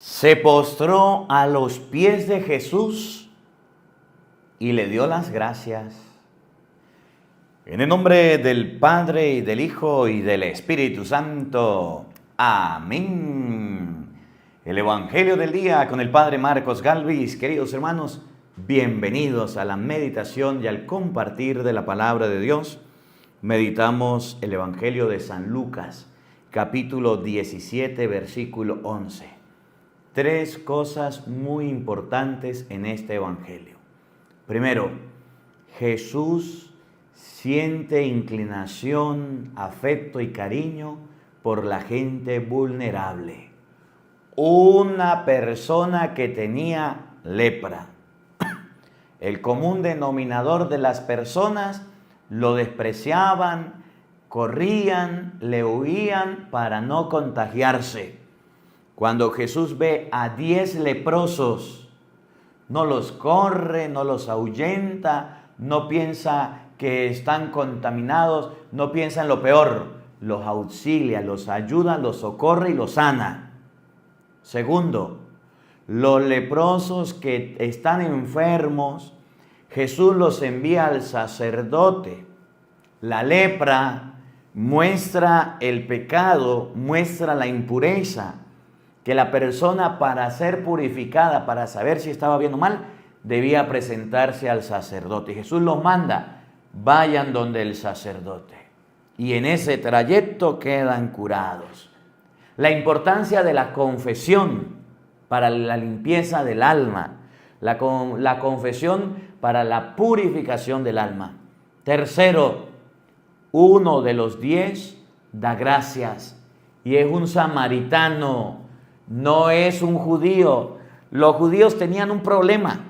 Se postró a los pies de Jesús y le dio las gracias. En el nombre del Padre, y del Hijo, y del Espíritu Santo. Amén. El Evangelio del día con el Padre Marcos Galvis. Queridos hermanos, bienvenidos a la meditación y al compartir de la palabra de Dios. Meditamos el Evangelio de San Lucas, capítulo 17, versículo 11. Tres cosas muy importantes en este Evangelio. Primero, Jesús siente inclinación, afecto y cariño por la gente vulnerable. Una persona que tenía lepra. El común denominador de las personas lo despreciaban, corrían, le huían para no contagiarse. Cuando Jesús ve a 10 leprosos, no los corre, no los ahuyenta, no piensa que están contaminados, no piensa en lo peor, los auxilia, los ayuda, los socorre y los sana. Segundo, los leprosos que están enfermos, Jesús los envía al sacerdote. La lepra muestra el pecado, muestra la impureza, que la persona, para ser purificada, para saber si estaba bien o mal, debía presentarse al sacerdote. Jesús los manda, vayan donde el sacerdote. Y en ese trayecto quedan curados. La importancia de la confesión para la limpieza del alma. La confesión para la purificación del alma. Tercero, uno de los 10 da gracias y es un samaritano. No es un judío. Los judíos tenían un problema,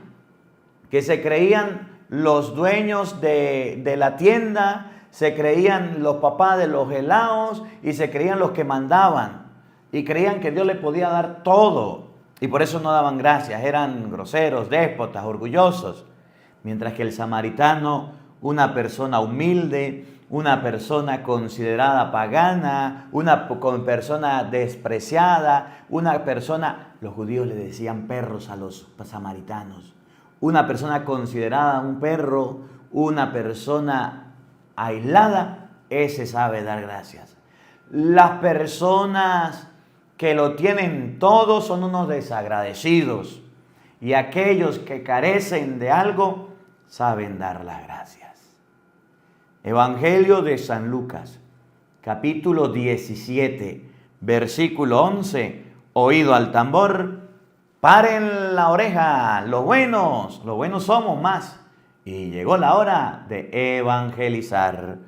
que se creían los dueños de la tienda, se creían los papás de los helados y se creían los que mandaban. Y creían que Dios les podía dar todo. Y por eso no daban gracias. Eran groseros, déspotas, orgullosos. Mientras que el samaritano, una persona humilde, una persona considerada pagana, una persona despreciada, una persona, los judíos le decían perros a los samaritanos, una persona considerada un perro, una persona aislada, ese sabe dar gracias. Las personas que lo tienen todo son unos desagradecidos, y aquellos que carecen de algo saben dar las gracias. Evangelio de San Lucas, capítulo 17, versículo 11. Oído al tambor, paren la oreja, los buenos somos más. Y llegó la hora de evangelizar.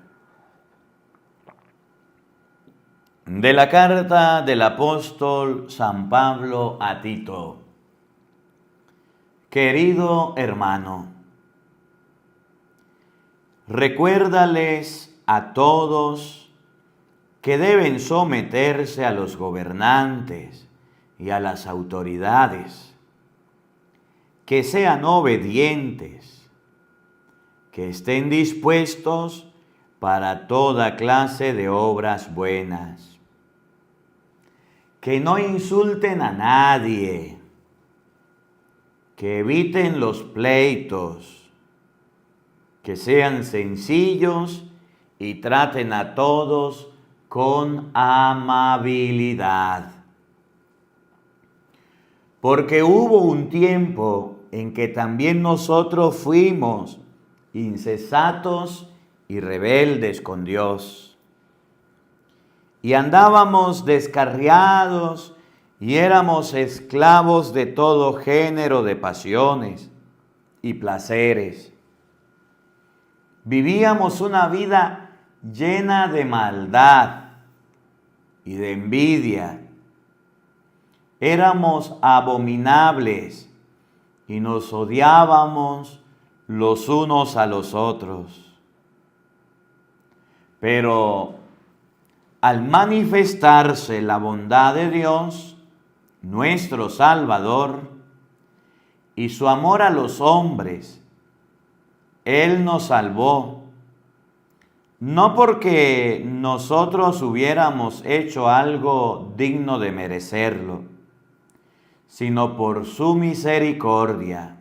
De la carta del apóstol San Pablo a Tito. Querido hermano, recuérdales a todos que deben someterse a los gobernantes y a las autoridades, que sean obedientes, que estén dispuestos para toda clase de obras buenas, que no insulten a nadie, que eviten los pleitos, que sean sencillos y traten a todos con amabilidad. Porque hubo un tiempo en que también nosotros fuimos insensatos y rebeldes con Dios. Y andábamos descarriados y éramos esclavos de todo género de pasiones y placeres. Vivíamos una vida llena de maldad y de envidia. Éramos abominables y nos odiábamos los unos a los otros. Pero al manifestarse la bondad de Dios, nuestro Salvador, y su amor a los hombres, Él nos salvó, no porque nosotros hubiéramos hecho algo digno de merecerlo, sino por su misericordia.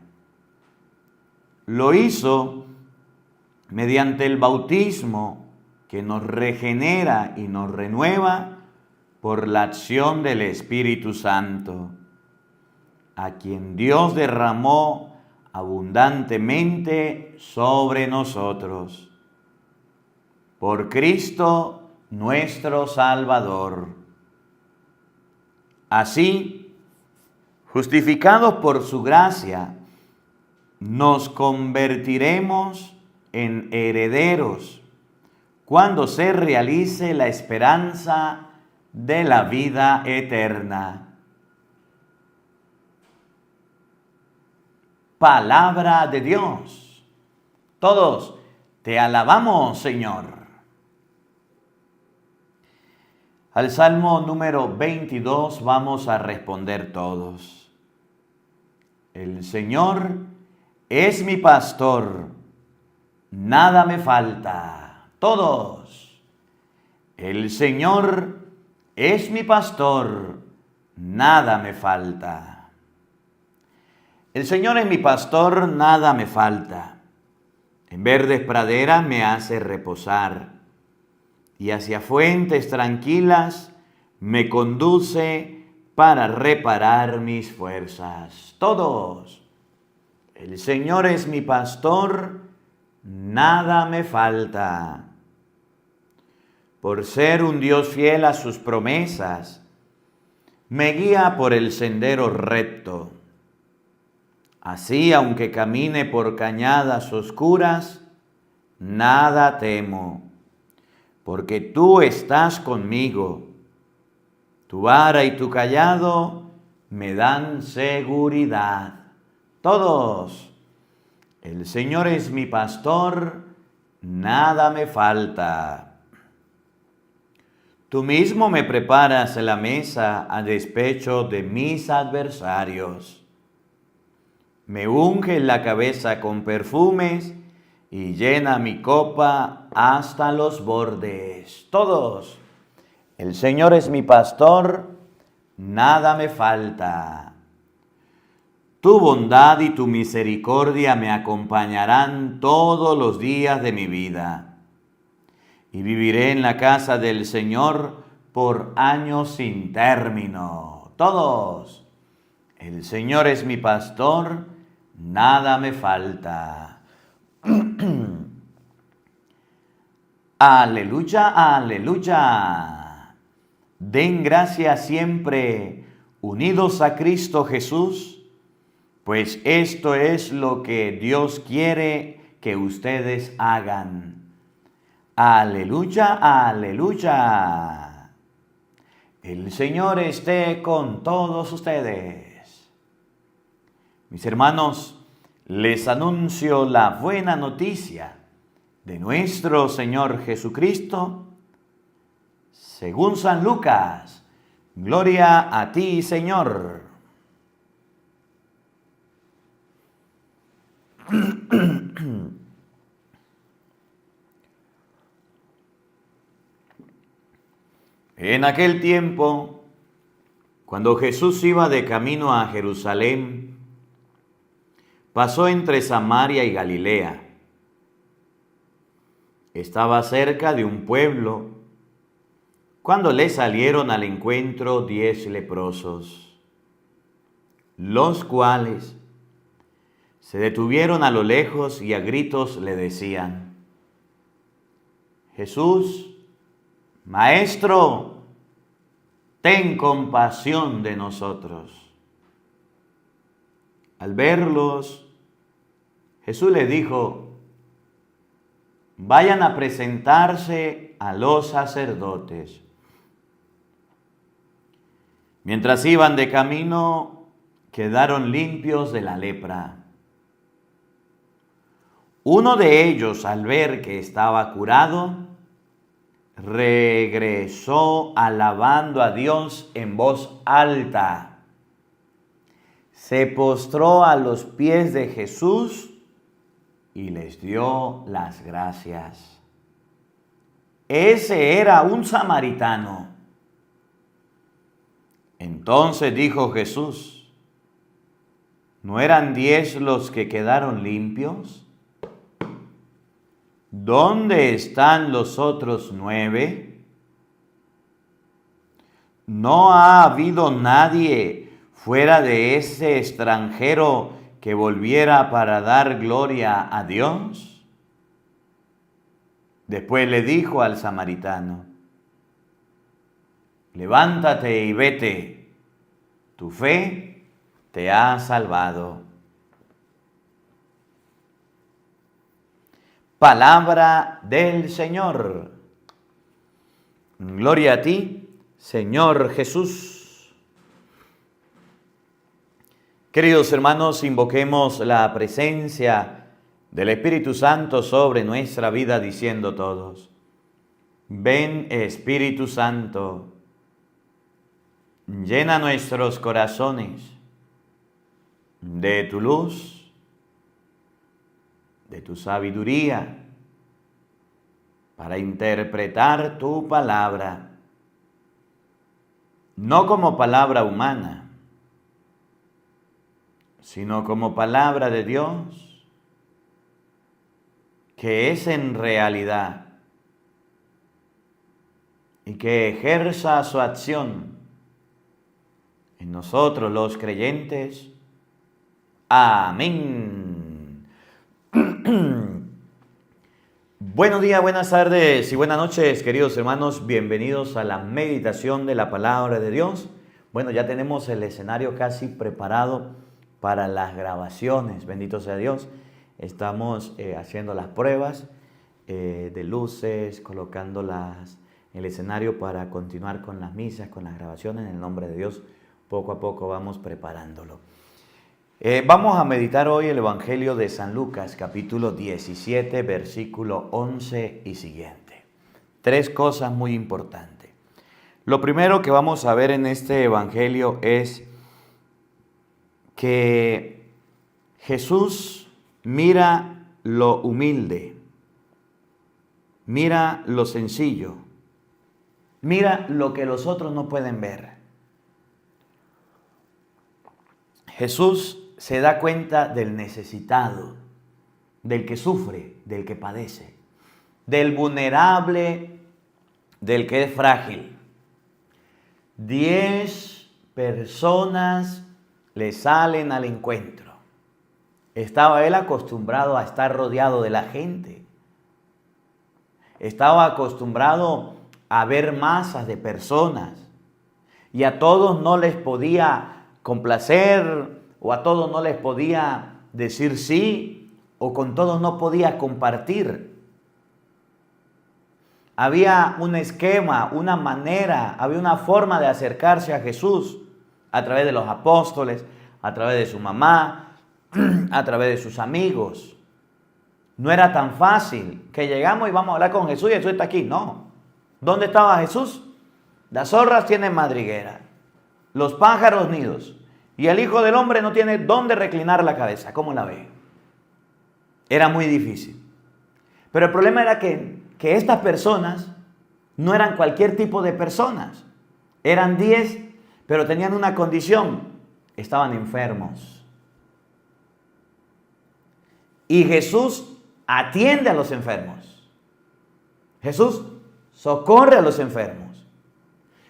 Lo hizo mediante el bautismo que nos regenera y nos renueva por la acción del Espíritu Santo, a quien Dios derramó abundantemente sobre nosotros. Por Cristo nuestro Salvador. Así, justificados por su gracia, nos convertiremos en herederos cuando se realice la esperanza de la vida eterna. Palabra de Dios. Todos te alabamos, Señor. Al Salmo número 22 vamos a responder todos. El Señor es mi pastor, nada me falta. Todos. El Señor es mi pastor, nada me falta. El Señor es mi pastor, nada me falta. En verdes praderas me hace reposar, y hacia fuentes tranquilas me conduce para reparar mis fuerzas. Todos. El Señor es mi pastor, nada me falta. Por ser un Dios fiel a sus promesas, me guía por el sendero recto. Así, aunque camine por cañadas oscuras, nada temo, porque tú estás conmigo. Tu vara y tu cayado me dan seguridad. Todos. El Señor es mi pastor, nada me falta. Tú mismo me preparas la mesa a despecho de mis adversarios. Me unge la cabeza con perfumes y llena mi copa hasta los bordes. Todos. El Señor es mi pastor, nada me falta. Tu bondad y tu misericordia me acompañarán todos los días de mi vida. Y viviré en la casa del Señor por años sin término. Todos. El Señor es mi pastor, nada me falta. Aleluya, aleluya. Den gracias siempre unidos a Cristo Jesús, pues esto es lo que Dios quiere que ustedes hagan. Aleluya, aleluya. El Señor esté con todos ustedes. Mis hermanos, les anuncio la buena noticia de nuestro Señor Jesucristo, según San Lucas. Gloria a ti, Señor. En aquel tiempo, cuando Jesús iba de camino a Jerusalén, pasó entre Samaria y Galilea. Estaba cerca de un pueblo cuando le salieron al encuentro 10 leprosos, los cuales se detuvieron a lo lejos y a gritos le decían: Jesús, Maestro, ten compasión de nosotros. Al verlos, Jesús les dijo: vayan a presentarse a los sacerdotes. Mientras iban de camino, quedaron limpios de la lepra. Uno de ellos, al ver que estaba curado, regresó alabando a Dios en voz alta. Se postró a los pies de Jesús y les dio las gracias. Ese era un samaritano. Entonces dijo Jesús: ¿No eran 10 los que quedaron limpios? ¿Dónde están los otros 9? ¿No ha habido nadie fuera de ese extranjero que volviera para dar gloria a Dios? Después le dijo al samaritano: levántate y vete, tu fe te ha salvado. Palabra del Señor. Gloria a ti, Señor Jesús. Queridos hermanos, invoquemos la presencia del Espíritu Santo sobre nuestra vida diciendo todos: ven Espíritu Santo, llena nuestros corazones de tu luz, de tu sabiduría, para interpretar tu palabra, no como palabra humana, sino como palabra de Dios, que es en realidad, y que ejerza su acción en nosotros los creyentes. Amén. Buenos días, buenas tardes y buenas noches, queridos hermanos. Bienvenidos a la meditación de la palabra de Dios. Bueno, ya tenemos el escenario casi preparado para las grabaciones. Bendito sea Dios. Estamos haciendo las pruebas de luces, colocándolas en el escenario para continuar con las misas, con las grabaciones. En el nombre de Dios, poco a poco vamos preparándolo. Vamos a meditar hoy el Evangelio de San Lucas, capítulo 17, versículo 11 y siguiente. 3 cosas muy importantes. Lo primero que vamos a ver en este Evangelio es que Jesús mira lo humilde, mira lo sencillo, mira lo que los otros no pueden ver. Jesús se da cuenta del necesitado, del que sufre, del que padece, del vulnerable, del que es frágil. 10 personas le salen al encuentro. Estaba él acostumbrado a estar rodeado de la gente. Estaba acostumbrado a ver masas de personas. Y a todos no les podía complacer, o a todos no les podía decir sí, o con todos no podía compartir. Había un esquema, una manera, había una forma de acercarse a Jesús a través de los apóstoles, a través de su mamá, a través de sus amigos. No era tan fácil que llegamos y vamos a hablar con Jesús y Jesús está aquí. No. ¿Dónde estaba Jesús? Las zorras tienen madriguera, los pájaros nidos, y el Hijo del Hombre no tiene dónde reclinar la cabeza. ¿Cómo la ve? Era muy difícil. Pero el problema era que estas personas no eran cualquier tipo de personas. Eran 10, pero tenían una condición. Estaban enfermos. Y Jesús atiende a los enfermos. Jesús socorre a los enfermos.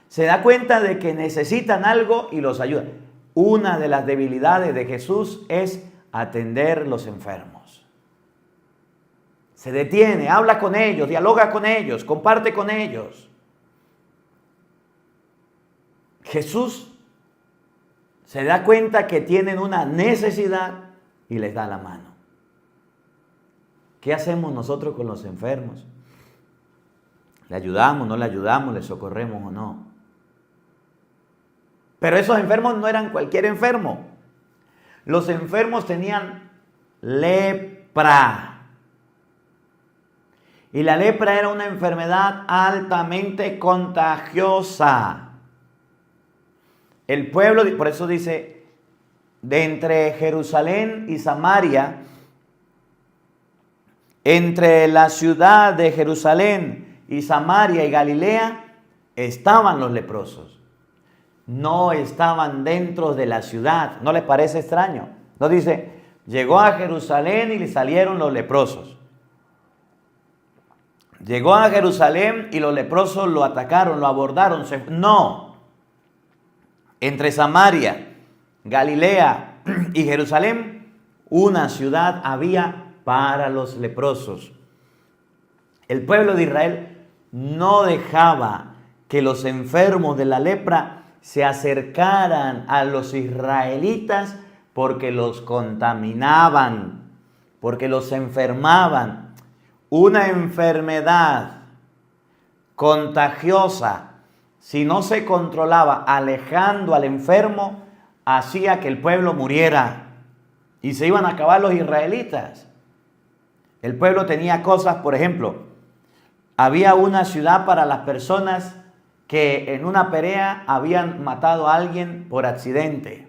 Se da cuenta de que necesitan algo y los ayuda. Una de las debilidades de Jesús es atender los enfermos. Se detiene, habla con ellos, dialoga con ellos, comparte con ellos. Jesús se da cuenta que tienen una necesidad y les da la mano. ¿Qué hacemos nosotros con los enfermos? ¿Le ayudamos, no le ayudamos, le socorremos o no? Pero esos enfermos no eran cualquier enfermo. Los enfermos tenían lepra. Y la lepra era una enfermedad altamente contagiosa. El pueblo, por eso dice, de entre Jerusalén y Samaria, entre la ciudad de Jerusalén y Samaria y Galilea, estaban los leprosos. No estaban dentro de la ciudad. ¿No les parece extraño? No dice, llegó a Jerusalén y le salieron los leprosos. Llegó a Jerusalén y los leprosos lo atacaron, lo abordaron. No. Entre Samaria, Galilea y Jerusalén, una ciudad había para los leprosos. El pueblo de Israel no dejaba que los enfermos de la lepra se acercaran a los israelitas porque los contaminaban, porque los enfermaban. Una enfermedad contagiosa, si no se controlaba alejando al enfermo, hacía que el pueblo muriera y se iban a acabar los israelitas. El pueblo tenía cosas, por ejemplo, había una ciudad para las personas que en una pelea habían matado a alguien por accidente,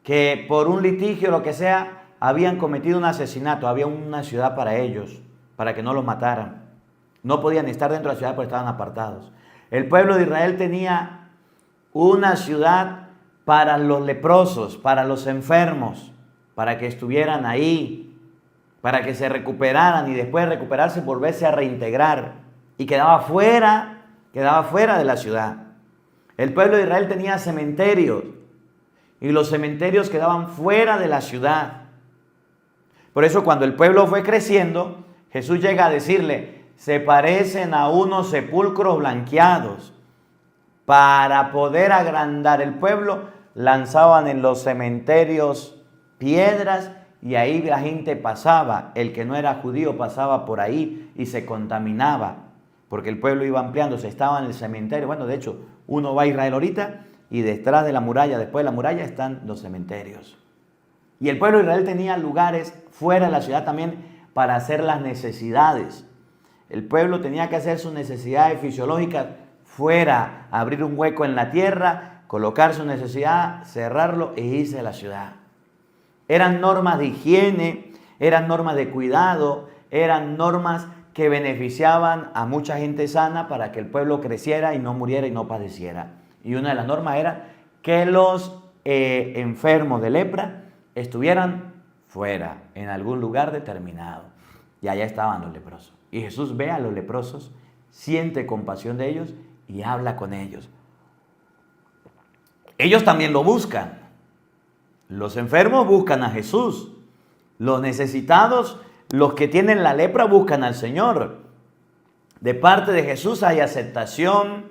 que por un litigio, lo que sea, habían cometido un asesinato. Había una ciudad para ellos, para que no los mataran. No podían estar dentro de la ciudad porque estaban apartados. El pueblo de Israel tenía una ciudad para los leprosos, para los enfermos, para que estuvieran ahí, para que se recuperaran y después de recuperarse volverse a reintegrar. Y quedaba fuera de la ciudad. El pueblo de Israel tenía cementerios y los cementerios quedaban fuera de la ciudad. Por eso cuando el pueblo fue creciendo, Jesús llega a decirle, se parecen a unos sepulcros blanqueados. Para poder agrandar el pueblo, lanzaban en los cementerios piedras y ahí la gente pasaba. El que no era judío pasaba por ahí y se contaminaba, porque el pueblo iba ampliándose, estaba en el cementerio. Bueno, de hecho, uno va a Israel ahorita y detrás de la muralla, después de la muralla, están los cementerios. Y el pueblo de Israel tenía lugares fuera de la ciudad también para hacer las necesidades. El pueblo tenía que hacer sus necesidades fisiológicas fuera, abrir un hueco en la tierra, colocar su necesidad, cerrarlo e irse a la ciudad. Eran normas de higiene, eran normas de cuidado, eran normas que beneficiaban a mucha gente sana para que el pueblo creciera y no muriera y no padeciera. Y una de las normas era que los enfermos de lepra estuvieran fuera, en algún lugar determinado. Y allá estaban los leprosos. Y Jesús ve a los leprosos, siente compasión de ellos y habla con ellos. Ellos también lo buscan. Los enfermos buscan a Jesús. Los necesitados, los que tienen la lepra, buscan al Señor. De parte de Jesús hay aceptación,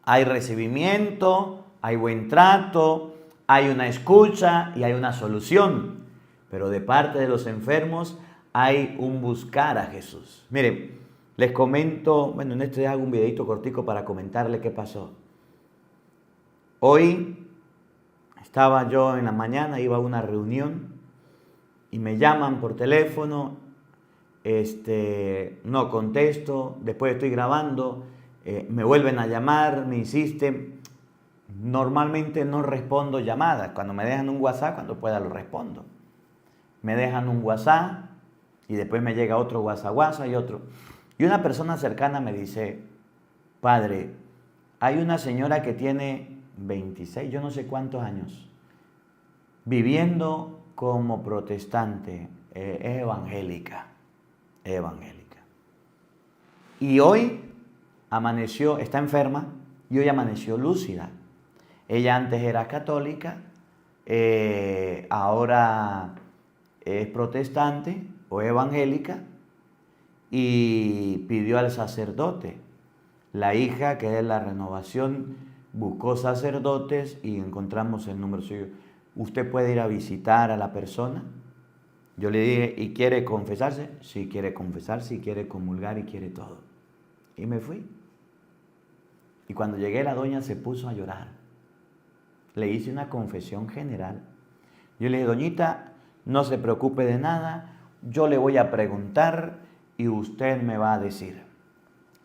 hay recibimiento, hay buen trato, hay una escucha y hay una solución. Pero de parte de los enfermos hay un buscar a Jesús. Miren, les comento, bueno, en este hago un videito cortico para comentarle qué pasó. Hoy estaba yo en la mañana, iba a una reunión y me llaman por teléfono, no contesto, después estoy grabando, me vuelven a llamar, me insisten. Normalmente no respondo llamadas, cuando me dejan un WhatsApp, cuando pueda lo respondo. Me dejan un WhatsApp y después me llega otro WhatsApp y otro. Y una persona cercana me dice, padre, hay una señora que tiene 26, yo no sé cuántos años, viviendo como protestante, es evangélica. Y hoy amaneció, está enferma y hoy amaneció lúcida. Ella antes era católica, ahora es protestante o evangélica y pidió al sacerdote. La hija, que es la renovación, buscó sacerdotes y encontramos el número suyo. ¿Usted puede ir a visitar a la persona? Yo le dije, ¿y quiere confesarse? Sí, quiere confesarse y quiere comulgar y quiere todo. Y me fui. Y cuando llegué, la doña se puso a llorar. Le hice una confesión general. Yo le dije, doñita, no se preocupe de nada, yo le voy a preguntar y usted me va a decir.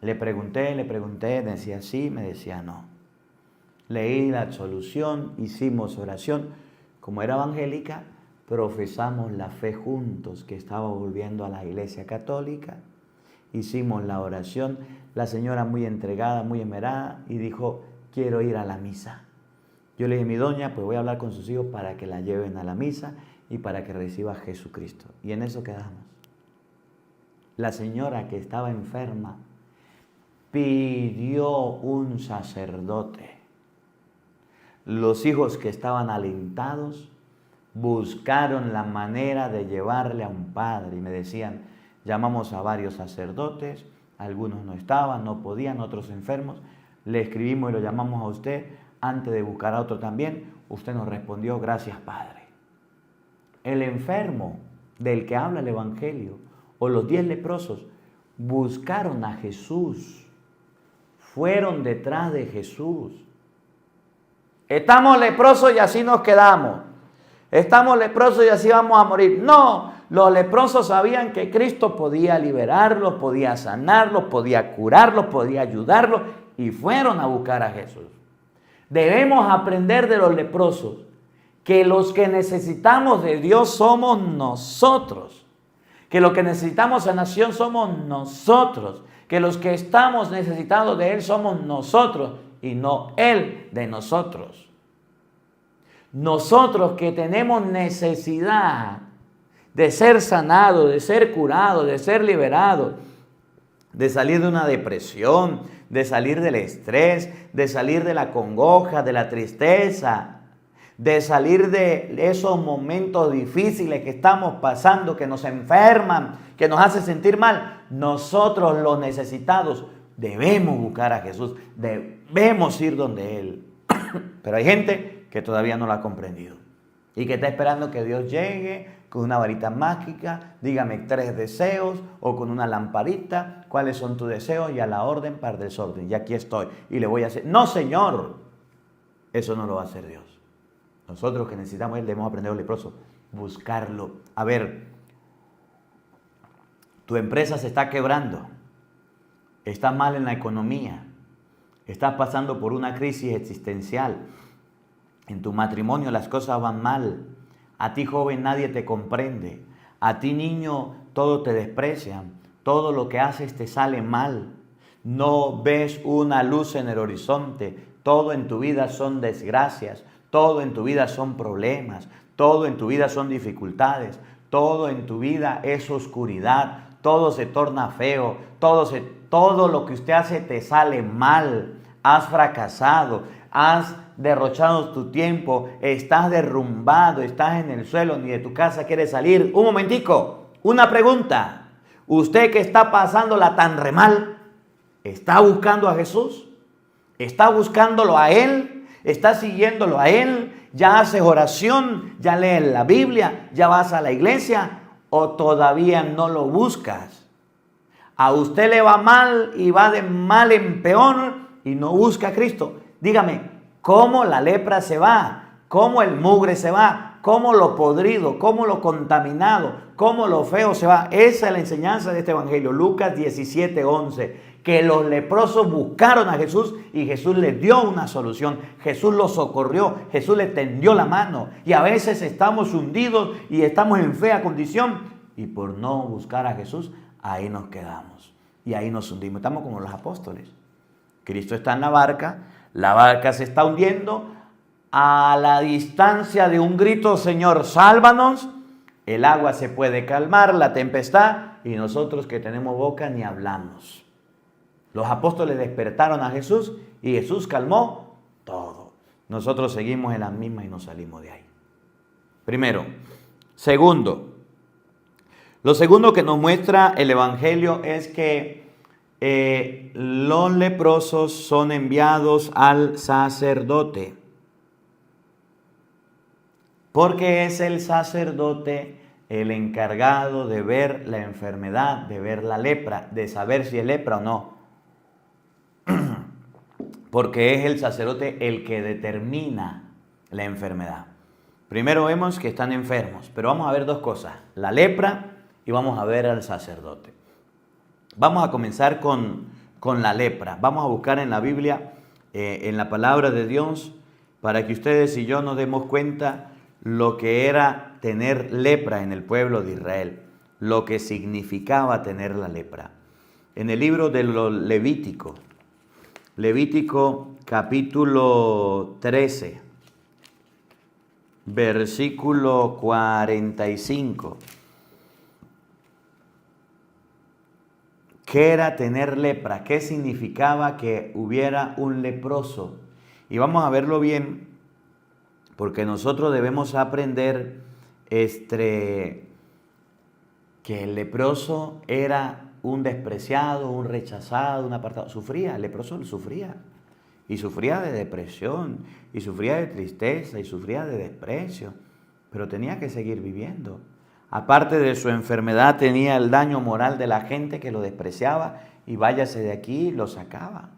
Le pregunté, decía sí, me decía no. Leí la absolución, hicimos oración. Como era evangélica, profesamos la fe juntos, que estaba volviendo a la iglesia católica. Hicimos la oración, la señora muy entregada, muy esmerada, y dijo, quiero ir a la misa. Yo le dije, mi doña, pues voy a hablar con sus hijos para que la lleven a la misa y para que reciba a Jesucristo. Y en eso quedamos. La señora que estaba enferma pidió un sacerdote. Los hijos que estaban alentados buscaron la manera de llevarle a un padre y me decían, llamamos a varios sacerdotes, algunos no estaban, no podían, otros enfermos, le escribimos y lo llamamos a usted, antes de buscar a otro también, usted nos respondió, gracias Padre. El enfermo del que habla el Evangelio o los 10 leprosos buscaron a Jesús, fueron detrás de Jesús. Estamos leprosos y así nos quedamos. Estamos leprosos y así vamos a morir. No, los leprosos sabían que Cristo podía liberarlos, podía sanarlos, podía curarlos, podía ayudarlos y fueron a buscar a Jesús. Debemos aprender de los leprosos que los que necesitamos de Dios somos nosotros, que los que necesitamos sanación somos nosotros, que los que estamos necesitados de Él somos nosotros y no Él de nosotros. Nosotros que tenemos necesidad de ser sanados, de ser curados, de ser liberados, de salir de una depresión, de salir del estrés, de salir de la congoja, de la tristeza, de salir de esos momentos difíciles que estamos pasando, que nos enferman, que nos hacen sentir mal. Nosotros los necesitados debemos buscar a Jesús, debemos ir donde Él. Pero hay gente que todavía no lo ha comprendido y que está esperando que Dios llegue con una varita mágica, dígame 3 deseos o con una lamparita, cuáles son tus deseos y a la orden para el desorden. Y aquí estoy y le voy a hacer. No, Señor, eso no lo va a hacer Dios. Nosotros que necesitamos Él debemos aprender a los leprosos, buscarlo. A ver, tu empresa se está quebrando, estás mal en la economía, estás pasando por una crisis existencial, en tu matrimonio las cosas van mal, a ti joven nadie te comprende, a ti niño todo te desprecian, todo lo que haces te sale mal, no ves una luz en el horizonte, todo en tu vida son desgracias, todo en tu vida son problemas, todo en tu vida son dificultades, todo en tu vida es oscuridad, todo se torna feo, todo lo que usted hace te sale mal, has fracasado, has derrochado tu tiempo, estás derrumbado, estás en el suelo, ni de tu casa quieres salir. Un momentico, una pregunta. Usted que está pasándola tan re mal, ¿está buscando a Jesús? ¿Está buscándolo a Él? ¿Está siguiéndolo a Él? ¿Ya haces oración? ¿Ya lees la Biblia? ¿Ya vas a la iglesia? ¿O todavía no lo buscas? A usted le va mal y va de mal en peor y no busca a Cristo. Dígame, ¿cómo la lepra se va? ¿Cómo el mugre se va? ¿Cómo lo podrido? ¿Cómo lo contaminado? ¿Cómo lo feo se va? Esa es la enseñanza de este evangelio. Lucas 17:11. Que los leprosos buscaron a Jesús y Jesús les dio una solución. Jesús los socorrió, Jesús les tendió la mano. Y a veces estamos hundidos y estamos en fea condición. Y por no buscar a Jesús, ahí nos quedamos. Y ahí nos hundimos. Estamos como los apóstoles. Cristo está en la barca se está hundiendo. A la distancia de un grito, Señor, sálvanos. El agua se puede calmar, la tempestad. Y nosotros que tenemos boca ni hablamos. Los apóstoles despertaron a Jesús y Jesús calmó todo. Nosotros seguimos en la misma y no salimos de ahí. Primero. Segundo. Lo segundo que nos muestra el Evangelio es que los leprosos son enviados al sacerdote. Porque es el sacerdote el encargado de ver la enfermedad, de ver la lepra, de saber si es lepra o no. Porque es el sacerdote el que determina la enfermedad. Primero vemos que están enfermos, pero vamos a ver dos cosas, la lepra y vamos a ver al sacerdote. Vamos a comenzar con la lepra. Vamos a buscar en la Biblia, en la palabra de Dios, para que ustedes y yo nos demos cuenta lo que era tener lepra en el pueblo de Israel, lo que significaba tener la lepra. En el libro de los Levítico capítulo 13, versículo 45. ¿Qué era tener lepra? ¿Qué significaba que hubiera un leproso? Y vamos a verlo bien, porque nosotros debemos aprender que el leproso era un despreciado, un rechazado, un apartado. Sufría, el leproso sufría. Y sufría de depresión, y sufría de tristeza, y sufría de desprecio. Pero tenía que seguir viviendo. Aparte de su enfermedad, tenía el daño moral de la gente que lo despreciaba y váyase de aquí, lo sacaba.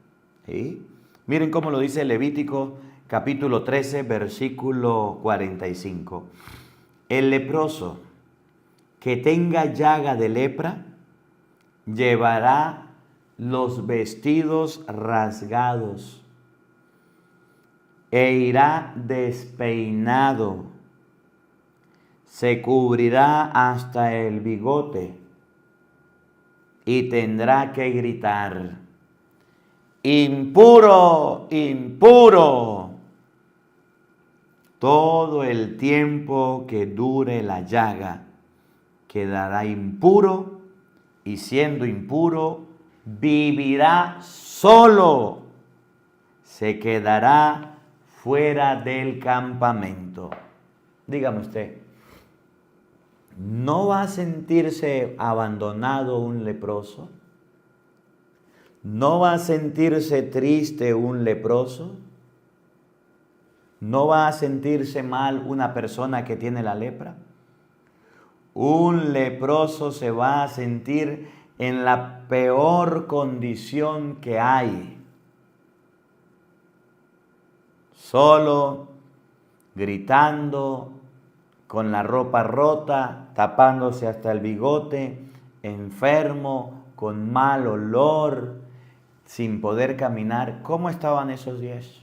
¿Sí? Miren cómo lo dice Levítico capítulo 13, versículo 45. El leproso que tenga llaga de lepra llevará los vestidos rasgados e irá despeinado. Se cubrirá hasta el bigote y tendrá que gritar: impuro, impuro, todo el tiempo que dure la llaga. Quedará impuro y siendo impuro vivirá solo. Se quedará fuera del campamento. Dígame usted, ¿no va a sentirse abandonado un leproso? ¿No va a sentirse triste un leproso? ¿No va a sentirse mal una persona que tiene la lepra? Un leproso se va a sentir en la peor condición que hay. Solo, gritando, con la ropa rota, tapándose hasta el bigote, enfermo, con mal olor, sin poder caminar. ¿Cómo estaban esos 10?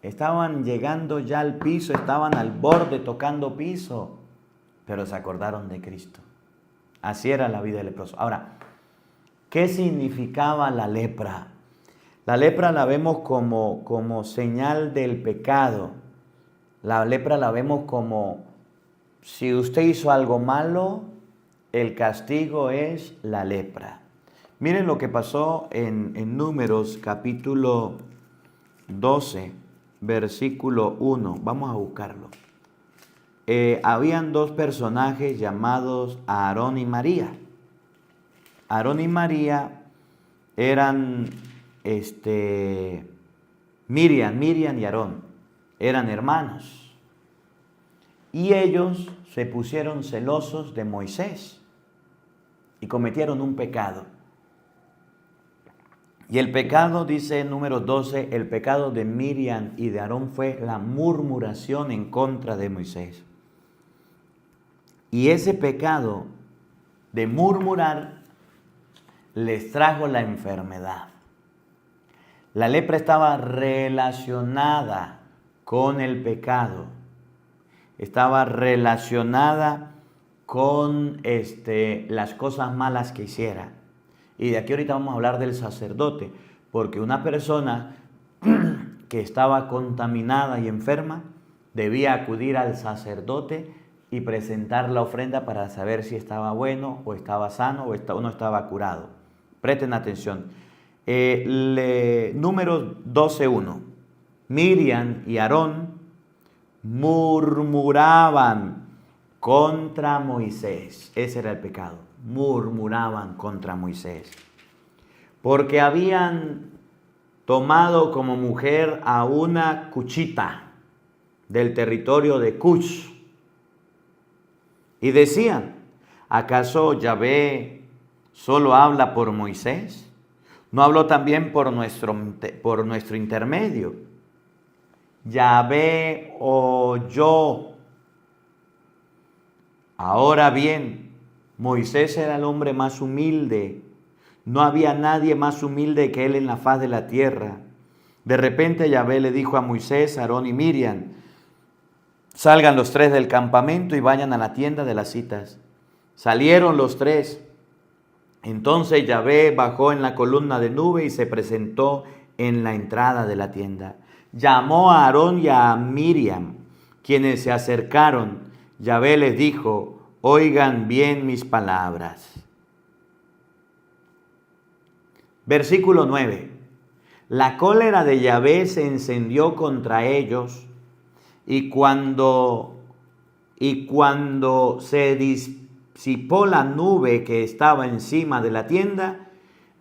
Estaban llegando ya al piso, estaban al borde tocando piso, pero se acordaron de Cristo. Así era la vida del leproso. Ahora, ¿qué significaba la lepra? La lepra la vemos como señal del pecado. La lepra la vemos como, si usted hizo algo malo, el castigo es la lepra. Miren lo que pasó en Números capítulo 12, versículo 1. Vamos a buscarlo. Habían dos personajes llamados Aarón y María. Aarón y María eran Miriam y Aarón. Eran hermanos. Y ellos se pusieron celosos de Moisés y cometieron un pecado. Y el pecado, dice en Números 12, el pecado de Miriam y de Aarón fue la murmuración en contra de Moisés. Y ese pecado de murmurar les trajo la enfermedad. La lepra estaba relacionada con el pecado. Estaba relacionada con las cosas malas que hiciera. Y de aquí ahorita vamos a hablar del sacerdote, porque una persona que estaba contaminada y enferma debía acudir al sacerdote y presentar la ofrenda para saber si estaba bueno o estaba sano o no estaba curado. Presten atención. Números 12:1. Miriam y Aarón murmuraban contra Moisés. Ese era el pecado. Murmuraban contra Moisés. Porque habían tomado como mujer a una cuchita del territorio de Cush. Y decían: ¿acaso Yahvé solo habla por Moisés? ¿No habló también por nuestro intermedio? Yahvé oyó. Ahora bien, Moisés era el hombre más humilde. No había nadie más humilde que él en la faz de la tierra. De repente Yahvé le dijo a Moisés, Aarón y Miriam: salgan los tres del campamento y vayan a la tienda de las citas. Salieron los tres. Entonces Yahvé bajó en la columna de nube y se presentó en la entrada de la tienda. Llamó a Aarón y a Miriam. quienes se acercaron, Yahvé les dijo: oigan bien mis palabras. Versículo 9. La cólera de Yahvé se encendió contra ellos, y cuando se disipó la nube que estaba encima de la tienda,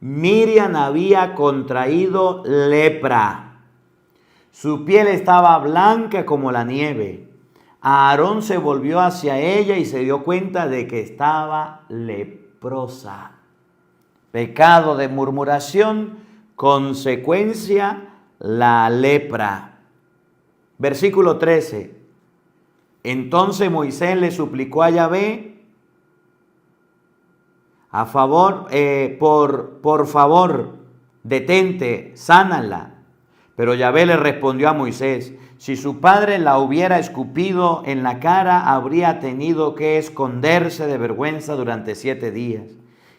Miriam había contraído lepra. Su piel estaba blanca como la nieve. Aarón se volvió hacia ella y se dio cuenta de que estaba leprosa. Pecado de murmuración, consecuencia, la lepra. Versículo 13. Entonces Moisés le suplicó a Yahvé: por favor, detente, sánala. Pero Yahvé le respondió a Moisés: si su padre la hubiera escupido en la cara, habría tenido que esconderse de vergüenza durante 7 días.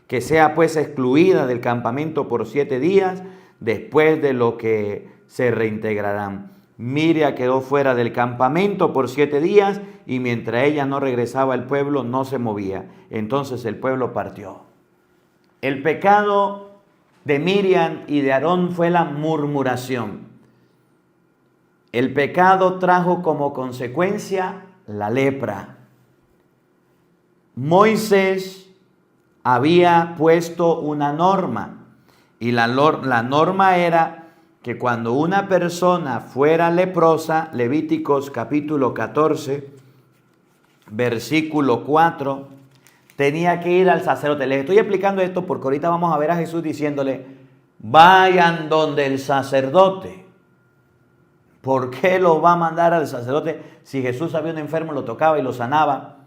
Que sea pues excluida del campamento por 7 días, después de lo que se reintegrarán. Miriam quedó fuera del campamento por 7 días, y mientras ella no regresaba, el pueblo no se movía. Entonces el pueblo partió. El pecado de Miriam y de Aarón fue la murmuración. El pecado trajo como consecuencia la lepra. Moisés había puesto una norma, y la norma era que cuando una persona fuera leprosa, Levíticos capítulo 14, versículo 4, tenía que ir al sacerdote. Les estoy explicando esto porque ahorita vamos a ver a Jesús diciéndole: vayan donde el sacerdote. ¿Por qué lo va a mandar al sacerdote? Si Jesús había un enfermo, lo tocaba y lo sanaba.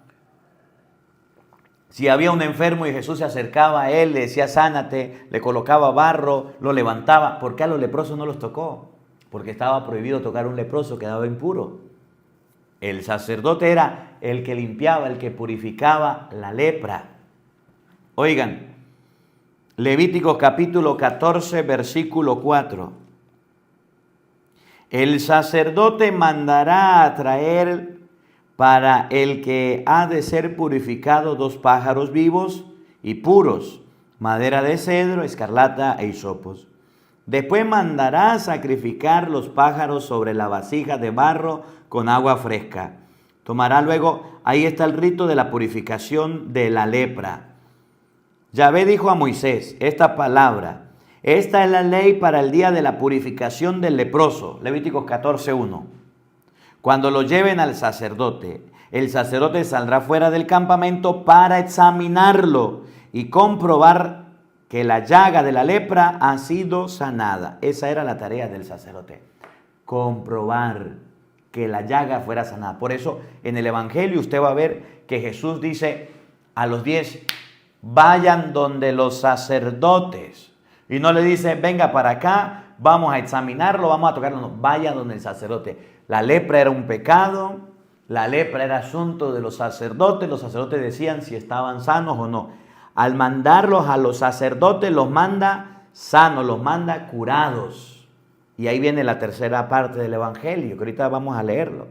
Si había un enfermo y Jesús se acercaba a él, le decía: sánate, le colocaba barro, lo levantaba. ¿Por qué a los leprosos no los tocó? Porque estaba prohibido tocar a un leproso, quedaba impuro. El sacerdote era el que limpiaba, el que purificaba la lepra. Oigan, Levíticos capítulo 14, versículo 4. El sacerdote mandará a traer para el que ha de ser purificado 2 pájaros vivos y puros, madera de cedro, escarlata e hisopos. Después mandará sacrificar los pájaros sobre la vasija de barro con agua fresca. Tomará luego, ahí está el rito de la purificación de la lepra. Yahvé dijo a Moisés esta palabra: esta es la ley para el día de la purificación del leproso. Levíticos 14:1. Cuando lo lleven al sacerdote, el sacerdote saldrá fuera del campamento para examinarlo y comprobar que la llaga de la lepra ha sido sanada. Esa era la tarea del sacerdote: comprobar que la llaga fuera sanada. Por eso en el Evangelio usted va a ver que Jesús dice a los 10: vayan donde los sacerdotes. Y no le dice: venga para acá, vamos a examinarlo, vamos a tocarlo. No, vaya donde el sacerdote. La lepra era un pecado, la lepra era asunto de los sacerdotes decían si estaban sanos o no. Al mandarlos a los sacerdotes, los manda sanos, los manda curados. Y ahí viene la tercera parte del Evangelio, que ahorita vamos a leerlo.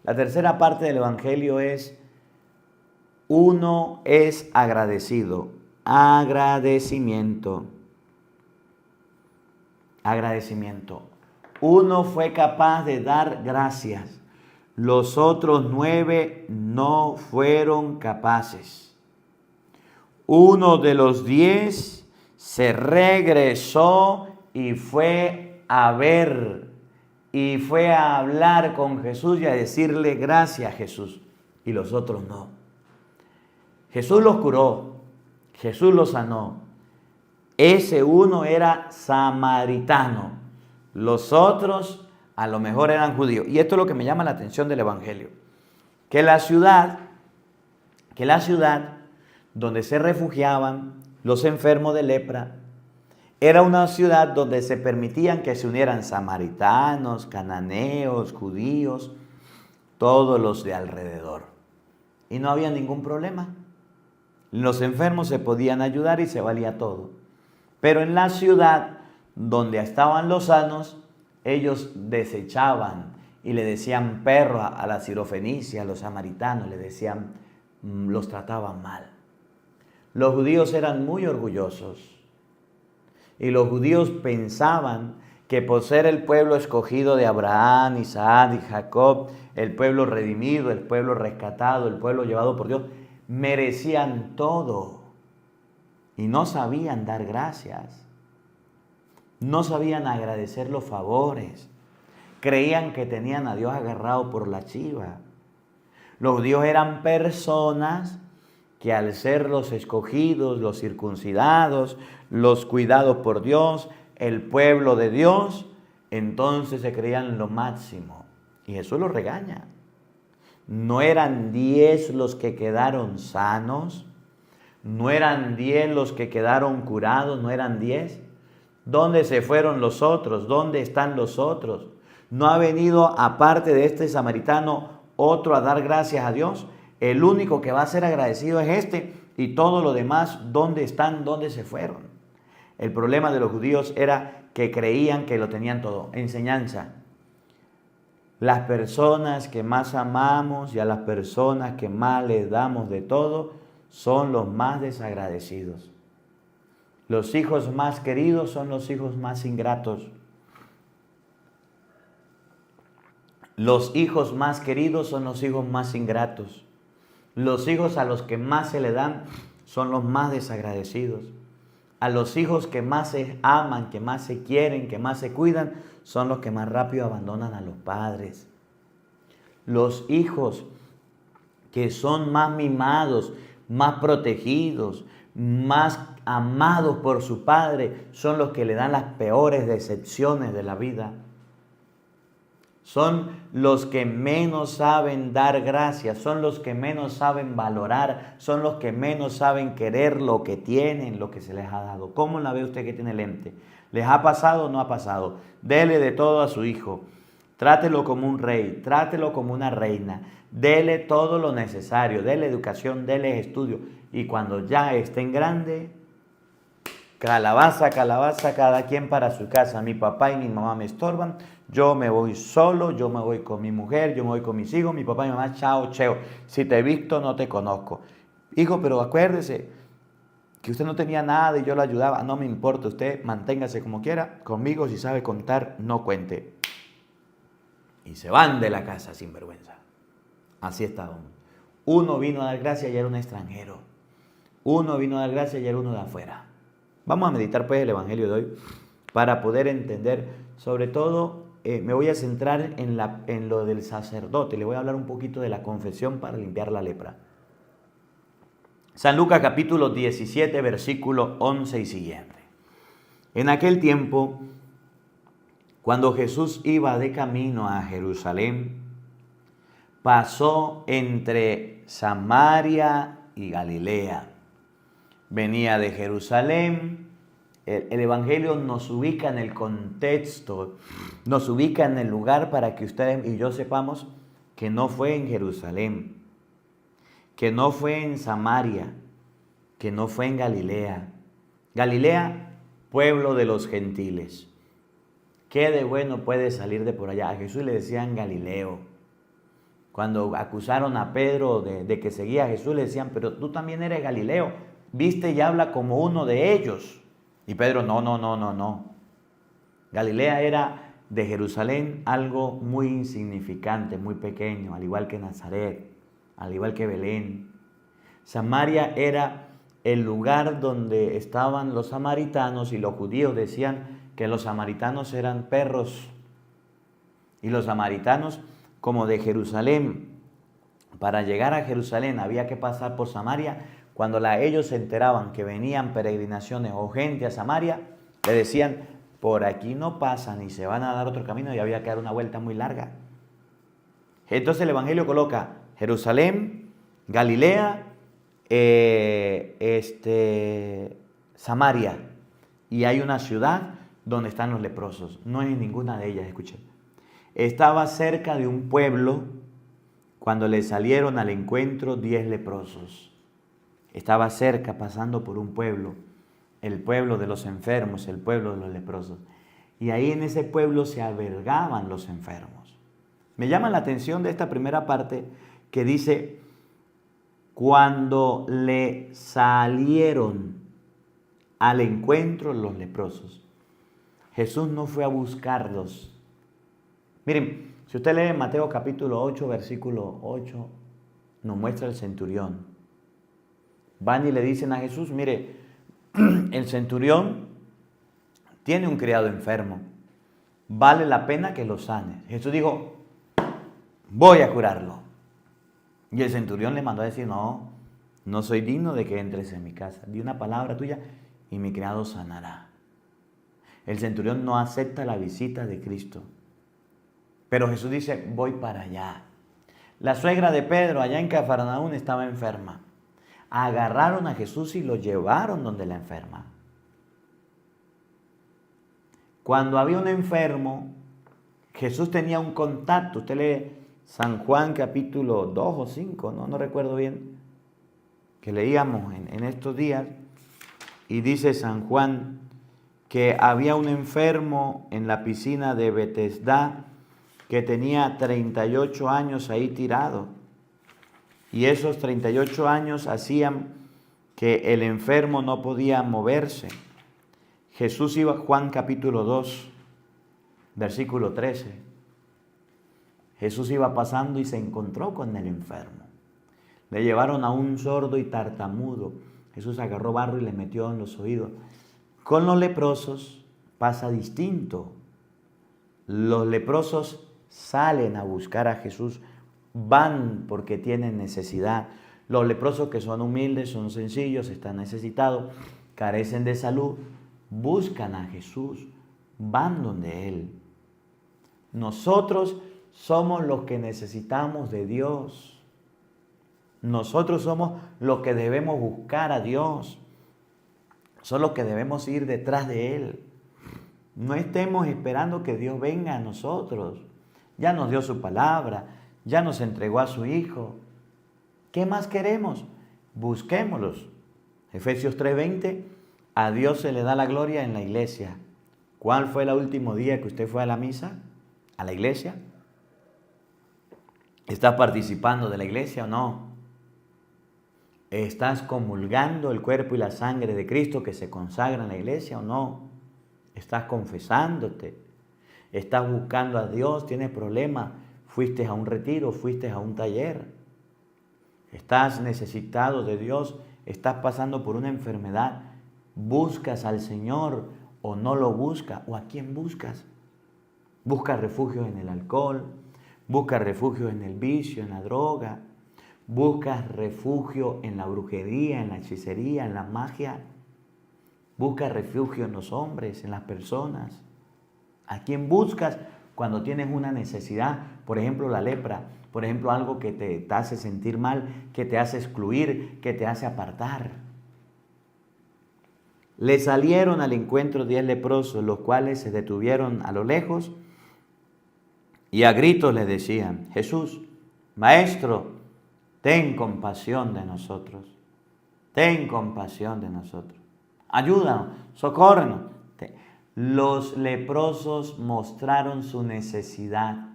La tercera parte del Evangelio es: uno es agradecido. Agradecimiento. Agradecimiento. Uno fue capaz de dar gracias. Los otros 9 no fueron capaces. Uno de los 10 se regresó y fue a ver, y fue a hablar con Jesús y a decirle: gracias, Jesús. Y los otros no. Jesús los curó, Jesús los sanó. Ese uno era samaritano. Los otros a lo mejor eran judíos. Y esto es lo que me llama la atención del Evangelio. Que la ciudad donde se refugiaban los enfermos de lepra era una ciudad donde se permitían que se unieran samaritanos, cananeos, judíos, todos los de alrededor. Y no había ningún problema. Los enfermos se podían ayudar y se valía todo. Pero en la ciudad donde estaban los sanos, ellos desechaban y le decían perro a la sirofenicia, a los samaritanos, le decían, los trataban mal. Los judíos eran muy orgullosos y los judíos pensaban que por ser el pueblo escogido de Abraham, Isaac y Jacob, el pueblo redimido, el pueblo rescatado, el pueblo llevado por Dios, merecían todo y no sabían dar gracias, no sabían agradecer los favores, creían que tenían a Dios agarrado por la chiva. Los judíos eran personas que al ser los escogidos, los circuncidados, los cuidados por Dios, el pueblo de Dios, entonces se creían lo máximo. Y Jesús los regaña. ¿No eran 10 los que quedaron sanos? ¿No eran 10 los que quedaron curados? ¿No eran 10? ¿Dónde se fueron los otros? ¿Dónde están los otros? ¿No ha venido, aparte de este samaritano, otro a dar gracias a Dios? El único que va a ser agradecido es este, y todo lo demás, ¿dónde están? ¿Dónde se fueron? El problema de los judíos era que creían que lo tenían todo. Enseñanza. Las personas que más amamos y a las personas que más les damos de todo son los más desagradecidos. Los hijos más queridos son los hijos más ingratos. Los hijos más queridos son los hijos más ingratos. Los hijos a los que más se le dan son los más desagradecidos. A los hijos que más se aman, que más se quieren, que más se cuidan, son los que más rápido abandonan a los padres. Los hijos que son más mimados, más protegidos, más amados por su padre, son los que le dan las peores decepciones de la vida. Son los que menos saben dar gracias, son los que menos saben valorar, son los que menos saben querer lo que tienen, lo que se les ha dado. ¿Cómo la ve usted que tiene lente? ¿Les ha pasado o no ha pasado? Dele de todo a su hijo, trátelo como un rey, trátelo como una reina, dele todo lo necesario, dele educación, dele estudio. Y cuando ya estén grandes, calabaza, calabaza, cada quien para su casa. Mi papá y mi mamá me estorban, yo me voy solo, yo me voy con mi mujer, yo me voy con mis hijos, mi papá y mi mamá, chao, cheo. Si te he visto, no te conozco. Hijo, pero acuérdese que usted no tenía nada y yo lo ayudaba. No me importa, usted manténgase como quiera. Conmigo, si sabe contar, no cuente. Y se van de la casa sin vergüenza. Así estaban. Uno vino a dar gracias y era un extranjero. Uno vino a dar gracias y era uno de afuera. Vamos a meditar pues el Evangelio de hoy para poder entender, sobre todo, me voy a centrar en lo del sacerdote. Le voy a hablar un poquito de la confesión para limpiar la lepra. San Lucas capítulo 17, versículo 11 y siguiente. En aquel tiempo, cuando Jesús iba de camino a Jerusalén, pasó entre Samaria y Galilea. Venía de Jerusalén. El Evangelio nos ubica en el contexto, nos ubica en el lugar para que ustedes y yo sepamos que no fue en Jerusalén, que no fue en Samaria, que no fue en Galilea. Galilea, pueblo de los gentiles. ¿Qué de bueno puede salir de por allá? A Jesús le decían Galileo. Cuando acusaron a Pedro de que seguía a Jesús, le decían, pero tú también eres Galileo, viste y habla como uno de ellos. Y Pedro, no. Galilea era de Jerusalén algo muy insignificante, muy pequeño, al igual que Nazaret, al igual que Belén. Samaria era el lugar donde estaban los samaritanos y los judíos decían que los samaritanos eran perros. Y los samaritanos, como de Jerusalén, para llegar a Jerusalén había que pasar por Samaria. Cuando ellos se enteraban que venían peregrinaciones o gente a Samaria, le decían, por aquí no pasan y se van a dar otro camino y había que dar una vuelta muy larga. Entonces el Evangelio coloca Jerusalén, Galilea, Samaria. Y hay una ciudad donde están los leprosos. No es en ninguna de ellas, escuchen. Estaba cerca de un pueblo cuando le salieron al encuentro 10 leprosos. Estaba cerca, pasando por un pueblo, el pueblo de los enfermos, el pueblo de los leprosos. Y ahí en ese pueblo se albergaban los enfermos. Me llama la atención de esta primera parte que dice, cuando le salieron al encuentro los leprosos. Jesús no fue a buscarlos. Miren, si usted lee Mateo capítulo 8, versículo 8, nos muestra el centurión. Van y le dicen a Jesús, mire, el centurión tiene un criado enfermo. Vale la pena que lo sane. Jesús dijo, voy a curarlo. Y el centurión le mandó a decir, no, no soy digno de que entres en mi casa. Di una palabra tuya y mi criado sanará. El centurión no acepta la visita de Cristo. Pero Jesús dice, voy para allá. La suegra de Pedro allá en Cafarnaúm estaba enferma. Agarraron a Jesús y lo llevaron donde la enferma. Cuando había un enfermo, Jesús tenía un contacto. Usted lee San Juan capítulo 2 o 5, no recuerdo bien, que leíamos en estos días. Y dice San Juan que había un enfermo en la piscina de Betesda que tenía 38 años ahí tirado. Y esos 38 años hacían que el enfermo no podía moverse. Jesús iba, Juan capítulo 2, versículo 13. Jesús iba pasando y se encontró con el enfermo. Le llevaron a un sordo y tartamudo. Jesús agarró barro y le metió en los oídos. Con los leprosos pasa distinto. Los leprosos salen a buscar a Jesús, van porque tienen necesidad. Los leprosos que son humildes, son sencillos, están necesitados, carecen de salud, buscan a Jesús, van donde Él. Nosotros somos los que necesitamos de Dios. Nosotros somos los que debemos buscar a Dios. Son los que debemos ir detrás de Él. No estemos esperando que Dios venga a nosotros. Ya nos dio su palabra, ya nos entregó a su Hijo. ¿Qué más queremos? Busquémoslos. Efesios 3:20, a Dios se le da la gloria en la iglesia. ¿Cuál fue el último día que usted fue a la misa? ¿A la iglesia? ¿Estás participando de la iglesia o no? ¿Estás comulgando el cuerpo y la sangre de Cristo que se consagra en la iglesia o no? ¿Estás confesándote? ¿Estás buscando a Dios? ¿Tienes problemas? ¿Fuiste a un retiro? ¿Fuiste a un taller? ¿Estás necesitado de Dios? ¿Estás pasando por una enfermedad? ¿Buscas al Señor o no lo buscas? ¿O a quién buscas? ¿Buscas refugio en el alcohol? ¿Buscas refugio en el vicio, en la droga? ¿Buscas refugio en la brujería, en la hechicería, en la magia? ¿Buscas refugio en los hombres, en las personas? ¿A quién buscas cuando tienes una necesidad? Por ejemplo, la lepra. Por ejemplo, algo que te hace sentir mal, que te hace excluir, que te hace apartar. Le salieron al encuentro 10 leprosos, los cuales se detuvieron a lo lejos y a gritos le decían, Jesús, Maestro, ten compasión de nosotros. Ten compasión de nosotros. Ayúdanos, socórrenos. Los leprosos mostraron su necesidad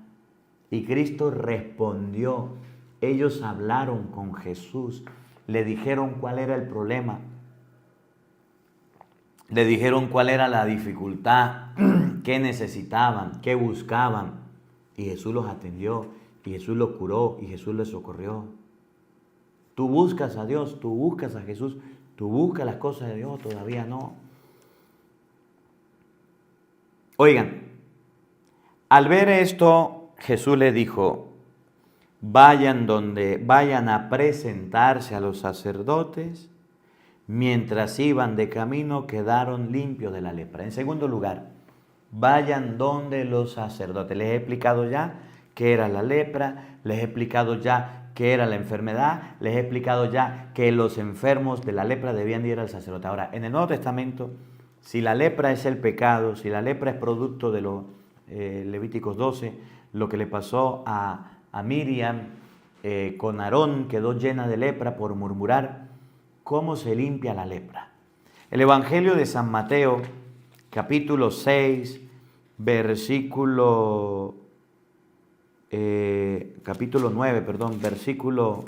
y Cristo respondió. Ellos hablaron con Jesús, le dijeron cuál era el problema, le dijeron cuál era la dificultad, qué necesitaban, qué buscaban. Y Jesús los atendió, y Jesús los curó, y Jesús les socorrió. Tú buscas a Dios, tú buscas a Jesús, tú buscas las cosas de Dios, todavía no. Oigan, al ver esto, Jesús le dijo, vayan a presentarse a los sacerdotes. Mientras iban de camino, quedaron limpios de la lepra. En segundo lugar, vayan donde los sacerdotes. Les he explicado ya qué era la lepra, les he explicado ya qué era la enfermedad, les he explicado ya que los enfermos de la lepra debían ir al sacerdote. Ahora, en el Nuevo Testamento, si la lepra es el pecado, si la lepra es producto de los Levíticos 12, lo que le pasó a Miriam con Aarón, quedó llena de lepra por murmurar. ¿Cómo se limpia la lepra? El Evangelio de San Mateo, capítulo 6, versículo capítulo 9, versículo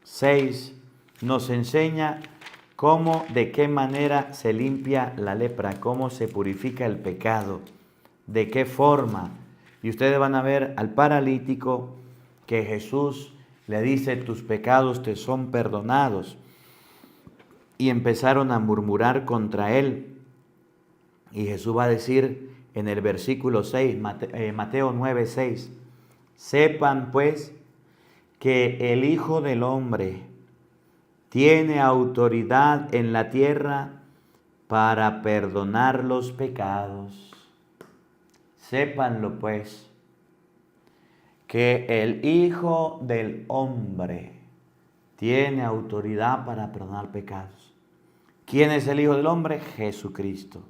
6, nos enseña de qué manera se limpia la lepra, cómo se purifica el pecado, de qué forma. Y ustedes van a ver al paralítico que Jesús le dice, tus pecados te son perdonados. Y empezaron a murmurar contra él. Y Jesús va a decir en el versículo 6, Mateo 9, 6, sepan pues que el Hijo del Hombre tiene autoridad en la tierra para perdonar los pecados. Sépanlo pues, que el Hijo del Hombre tiene autoridad para perdonar pecados. ¿Quién es el Hijo del Hombre? Jesucristo.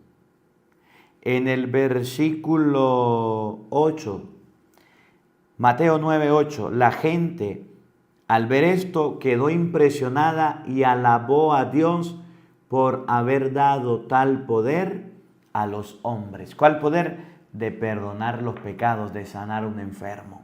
En el versículo 8, Mateo 9, 8, la gente al ver esto quedó impresionada y alabó a Dios por haber dado tal poder a los hombres. ¿Cuál poder? De perdonar los pecados, de sanar a un enfermo.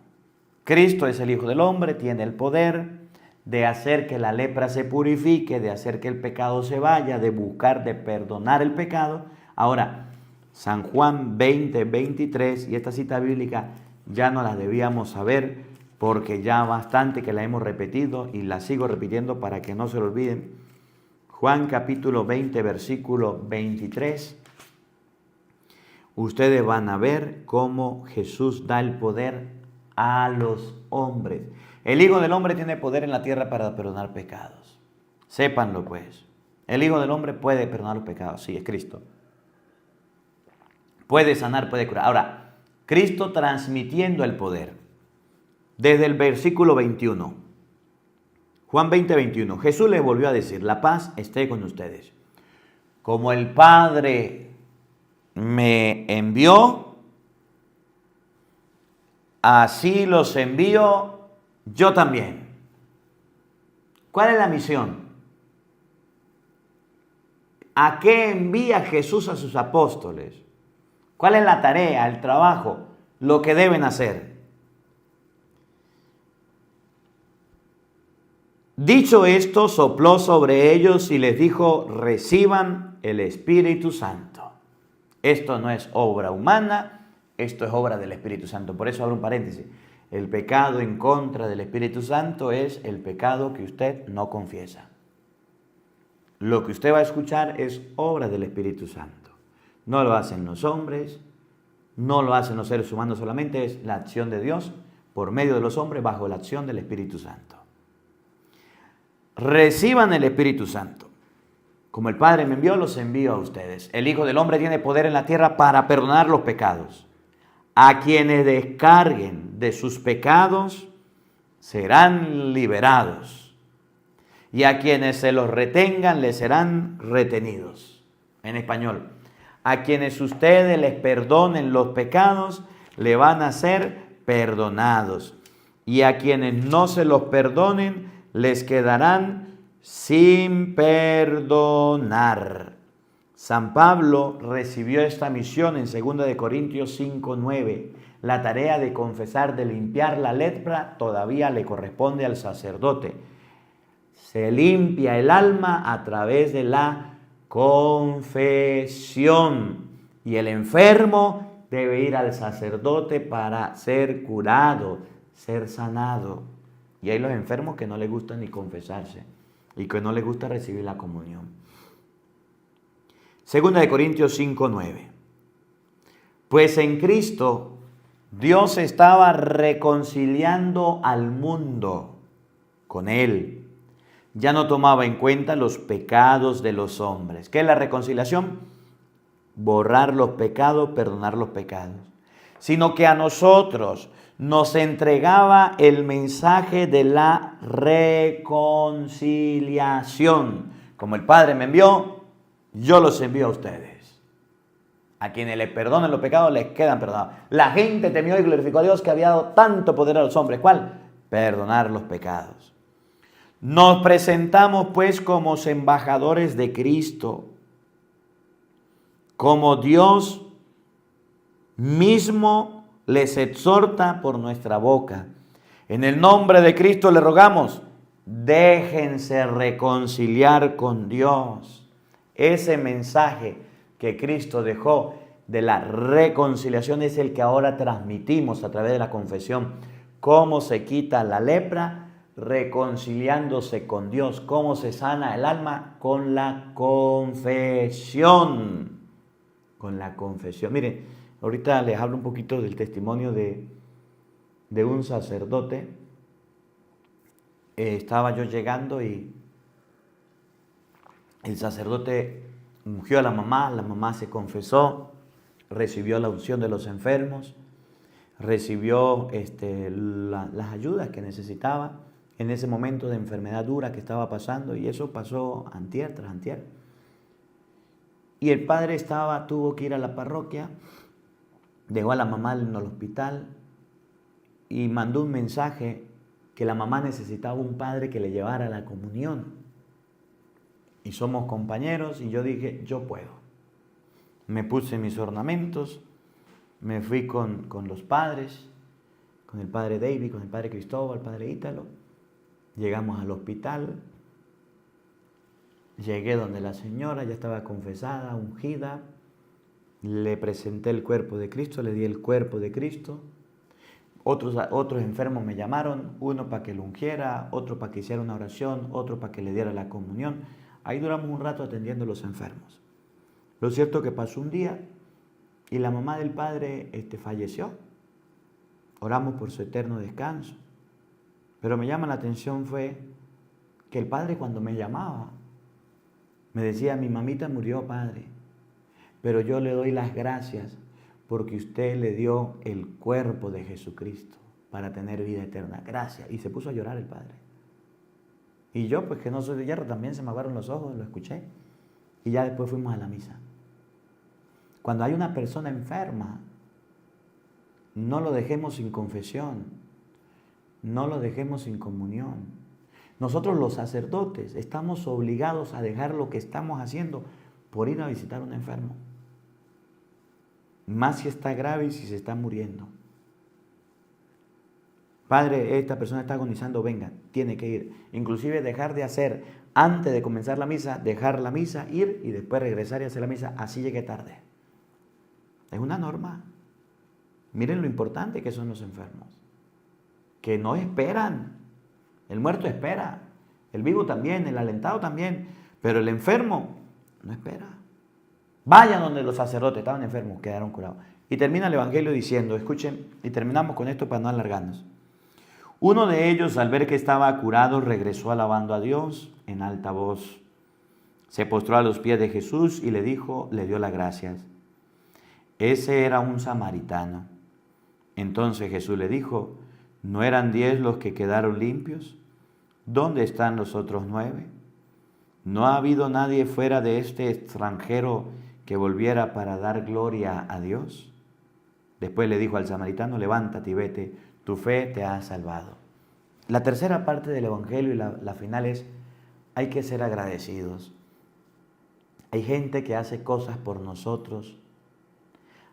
Cristo es el Hijo del Hombre, tiene el poder de hacer que la lepra se purifique, de hacer que el pecado se vaya, de buscar, de perdonar el pecado. Ahora, San Juan 20, 23, y esta cita bíblica ya no la debíamos saber porque ya bastante que la hemos repetido y la sigo repitiendo para que no se lo olviden. Juan capítulo 20, versículo 23. Ustedes van a ver cómo Jesús da el poder a los hombres. El Hijo del Hombre tiene poder en la tierra para perdonar pecados. Sépanlo pues. El Hijo del Hombre puede perdonar los pecados. Sí, es Cristo. Puede sanar, puede curar. Ahora, Cristo transmitiendo el poder. Desde el versículo 21. Juan 20, 21. Jesús les volvió a decir, la paz esté con ustedes. Como el Padre me envió, así los envío yo también. ¿Cuál es la misión? ¿A qué envía Jesús a sus apóstoles? ¿Cuál es la tarea, el trabajo, lo que deben hacer? Dicho esto, sopló sobre ellos y les dijo, reciban el Espíritu Santo. Esto no es obra humana, esto es obra del Espíritu Santo. Por eso abro un paréntesis. El pecado en contra del Espíritu Santo es el pecado que usted no confiesa. Lo que usted va a escuchar es obra del Espíritu Santo. No lo hacen los hombres, no lo hacen los seres humanos solamente, es la acción de Dios por medio de los hombres bajo la acción del Espíritu Santo. Reciban el Espíritu Santo. Como el Padre me envió, los envío a ustedes. El Hijo del Hombre tiene poder en la tierra para perdonar los pecados. A quienes descarguen de sus pecados serán liberados. Y a quienes se los retengan les serán retenidos. En español, a quienes ustedes les perdonen los pecados, le van a ser perdonados. Y a quienes no se los perdonen, les quedarán sin perdonar. San Pablo recibió esta misión en 2 de Corintios 5, 9. La tarea de confesar, de limpiar la lepra, todavía le corresponde al sacerdote. Se limpia el alma a través de la confesión. Y el enfermo debe ir al sacerdote para ser curado, ser sanado. Y hay los enfermos que no les gusta ni confesarse y que no les gusta recibir la comunión. 2 de Corintios 5, 9. Pues en Cristo Dios estaba reconciliando al mundo con Él. Ya no tomaba en cuenta los pecados de los hombres. ¿Qué es la reconciliación? Borrar los pecados, perdonar los pecados. Sino que a nosotros nos entregaba el mensaje de la reconciliación. Como el Padre me envió, yo los envío a ustedes. A quienes les perdonen los pecados, les quedan perdonados. La gente temió y glorificó a Dios que había dado tanto poder a los hombres. ¿Cuál? Perdonar los pecados. Nos presentamos pues como embajadores de Cristo, como Dios mismo les exhorta por nuestra boca. En el nombre de Cristo le rogamos, déjense reconciliar con Dios. Ese mensaje que Cristo dejó de la reconciliación es el que ahora transmitimos a través de la confesión. Cómo se quita la lepra reconciliándose con Dios. Cómo se sana el alma con la confesión. Con la confesión. Miren, ahorita les hablo un poquito del testimonio de un sacerdote. Estaba yo llegando y el sacerdote ungió a la mamá se confesó, recibió la unción de los enfermos, recibió las ayudas que necesitaba en ese momento de enfermedad dura que estaba pasando, y eso pasó antier tras antier. Y el padre tuvo que ir a la parroquia, dejó a la mamá en el hospital y mandó un mensaje que la mamá necesitaba un padre que le llevara la comunión. Y somos compañeros y yo dije, yo puedo. Me puse mis ornamentos, me fui con los padres, con el padre David, con el padre Cristóbal, el padre Ítalo. Llegamos al hospital, llegué donde la señora ya estaba confesada, ungida, le presenté el cuerpo de Cristo, le di el cuerpo de Cristo. Otros enfermos me llamaron, uno para que lo ungiera, otro para que hiciera una oración, otro para que le diera la comunión. Ahí duramos un rato atendiendo a los enfermos. Lo cierto es que pasó un día y la mamá del padre falleció. Oramos por su eterno descanso. Pero me llama la atención fue que el padre, cuando me llamaba, me decía, mi mamita murió, padre, pero yo le doy las gracias porque usted le dio el cuerpo de Jesucristo para tener vida eterna. Gracias. Y se puso a llorar el padre. Y yo, pues que no soy de hierro, también se me abrieron los ojos, lo escuché. Y ya después fuimos a la misa. Cuando hay una persona enferma, no lo dejemos sin confesión, no lo dejemos sin comunión. Nosotros los sacerdotes estamos obligados a dejar lo que estamos haciendo por ir a visitar a un enfermo. Más si está grave y si se está muriendo. Padre, esta persona está agonizando, venga, tiene que ir. Inclusive dejar de hacer, antes de comenzar la misa, dejar la misa, ir y después regresar y hacer la misa, así llegue tarde. Es una norma. Miren lo importante que son los enfermos. Que no esperan. El muerto espera. El vivo también, el alentado también. Pero el enfermo no espera. Vayan donde los sacerdotes estaban enfermos, quedaron curados. Y termina el Evangelio diciendo, escuchen, y terminamos con esto para no alargarnos. Uno de ellos, al ver que estaba curado, regresó alabando a Dios en alta voz. Se postró a los pies de Jesús y le dio las gracias. Ese era un samaritano. Entonces Jesús le dijo, ¿no eran 10 los que quedaron limpios? ¿Dónde están los otros 9? ¿No ha habido nadie fuera de este extranjero que volviera para dar gloria a Dios? Después le dijo al samaritano, levántate y vete, tu fe te ha salvado. La tercera parte del Evangelio y la final es, hay que ser agradecidos. Hay gente que hace cosas por nosotros.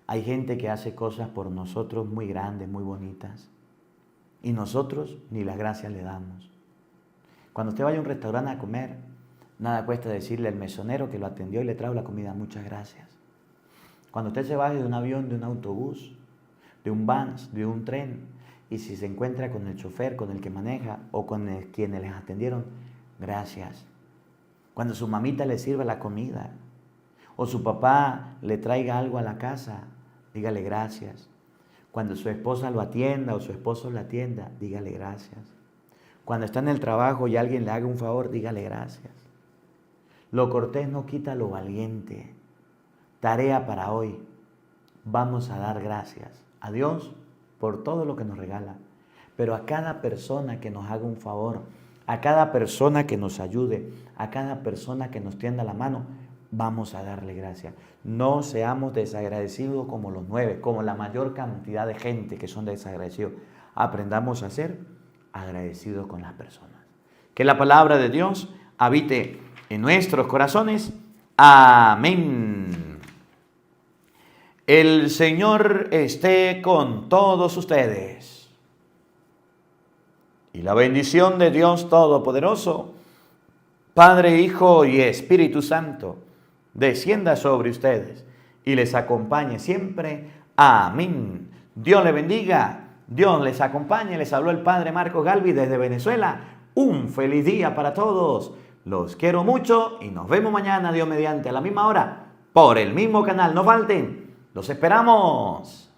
Hay gente que hace cosas por nosotros muy grandes, muy bonitas. Y nosotros ni las gracias le damos. Cuando usted vaya a un restaurante a comer, nada cuesta decirle al mesonero que lo atendió y le trajo la comida, muchas gracias. Cuando usted se baje de un avión, de un autobús, de un bus, de un tren, y si se encuentra con el chofer, con el que maneja o con quienes les atendieron, gracias. Cuando su mamita le sirva la comida o su papá le traiga algo a la casa, dígale gracias. Cuando su esposa lo atienda o su esposo la atienda, dígale gracias. Cuando está en el trabajo y alguien le haga un favor, dígale gracias. Lo cortés no quita lo valiente. Tarea para hoy. Vamos a dar gracias a Dios por todo lo que nos regala. Pero a cada persona que nos haga un favor, a cada persona que nos ayude, a cada persona que nos tienda la mano, vamos a darle gracias. No seamos desagradecidos como los 9, como la mayor cantidad de gente que son desagradecidos. Aprendamos a ser agradecidos con las personas. Que la palabra de Dios habite en nuestros corazones. Amén. El Señor esté con todos ustedes. Y la bendición de Dios Todopoderoso, Padre, Hijo y Espíritu Santo, descienda sobre ustedes y les acompañe siempre. Amén. Dios les bendiga, Dios les acompañe. Les habló el Padre Marcos Galvis desde Venezuela. Un feliz día para todos. Los quiero mucho y nos vemos mañana, Dios mediante, a la misma hora, por el mismo canal. No falten. Los esperamos.